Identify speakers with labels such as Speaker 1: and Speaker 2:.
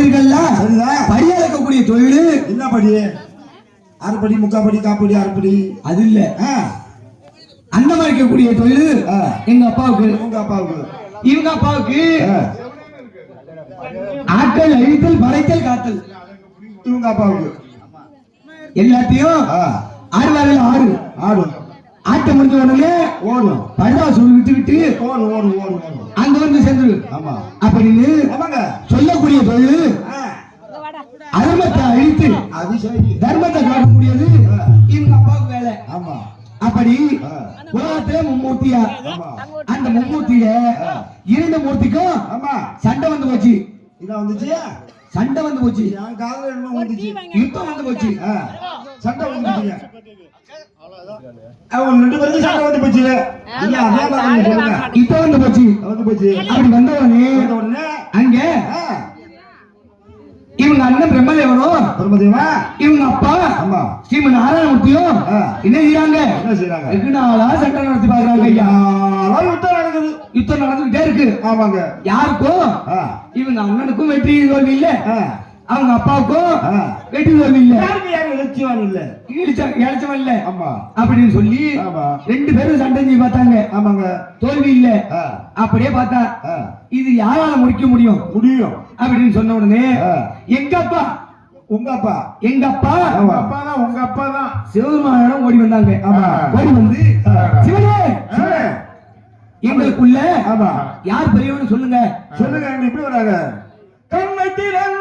Speaker 1: இருக்கல்ல படி அளக்கக்கூடிய தொழில்
Speaker 2: என்ன படி? அரைப்படி, முக்காப்படி, காப்படி, அரைப்படி
Speaker 1: அது இல்ல. அந்த மாதிரி இருக்கக்கூடிய தொழில் எங்க அப்பாவுக்கு.
Speaker 2: உங்க அப்பாவுக்கு?
Speaker 1: இவங்க அப்பாவுக்கு ஆட்கள் அழித்தல், படைத்தல், காத்தல்.
Speaker 2: இவங்க அப்பாவுக்கு
Speaker 1: எல்லாத்தையும் ஆடுவார்கள். ஆடும் ஆட்ட முடிஞ்ச உடனே
Speaker 2: ஓடும்.
Speaker 1: படுதா சொல்லி விட்டு விட்டு
Speaker 2: ஓடும் ஓடும் ஓடும் ஓடும்
Speaker 1: அங்க வந்து சேர்ந்துரு.
Speaker 2: ஆமா
Speaker 1: அப்படின்னு சொல்லக்கூடிய தொழில் அதர்மத்தை அழித்து தர்மத்தை காட்டக்கூடியது இவங்க அப்பாவுக்கு வேலை.
Speaker 2: ஆமா.
Speaker 1: அப்படி உலகத்துல மும்மூர்த்தியா, அந்த மும்மூர்த்தியில 2 மூர்த்திக்கும் சண்டை வந்து போச்சு.
Speaker 2: இதான் வந்துச்சு.
Speaker 1: சண்டை வந்து போச்சு.
Speaker 2: என் காதுல என்னமோ வந்துச்சு.
Speaker 1: யுத்தம் வந்து போச்சு.
Speaker 2: சண்டை வந்துச்சு. அவன் 2 பேருக்கு சண்டை வந்து போச்சு. நீங்க அதே மாதிரி சொல்லுங்க.
Speaker 1: யுத்தம் வந்து போச்சு. அப்படி வந்தவனே அங்க இவங்க அண்ணன் பிரம்மதேவனும் இவங்க அப்பா ஸ்ரீம நாராயணமூர்த்தியும் என்ன செய்யறாங்க? வெகு நாளா சண்டை நடத்தி பாக்குறாங்க. ஐயா யுத்தம் நடக்குது. யுத்தம் நடந்துகிட்டே இருக்கு. ஆமாங்க. யாருக்கும் இவங்க அண்ணனுக்கும் வெற்றி தோல்வி இல்ல, அவங்க அப்பாவுக்கும் வெற்றி தோல்வி இல்ல, இழைச்சவன் இல்ல அப்படின்னு சொல்லி 2 பேரும் சண்டை செஞ்சு பார்த்தாங்க. ஆமாங்க. தோல்வி இல்ல. அப்படியே பார்த்தா இது யாரால முடிக்க முடியும் அப்படின்னு சொன்ன உடனே எங்க அப்பா உங்க அப்பா எங்க அப்பா தான் உங்க அப்பா தான் சிவபெருமானிடம் ஓடி வந்தாங்க. ஓடி வந்து சிவனே எங்களுக்குள்ள யார் பெரியவன்னு சொல்லுங்க.
Speaker 2: எப்படி வராங்க? கண்ணை திறந்து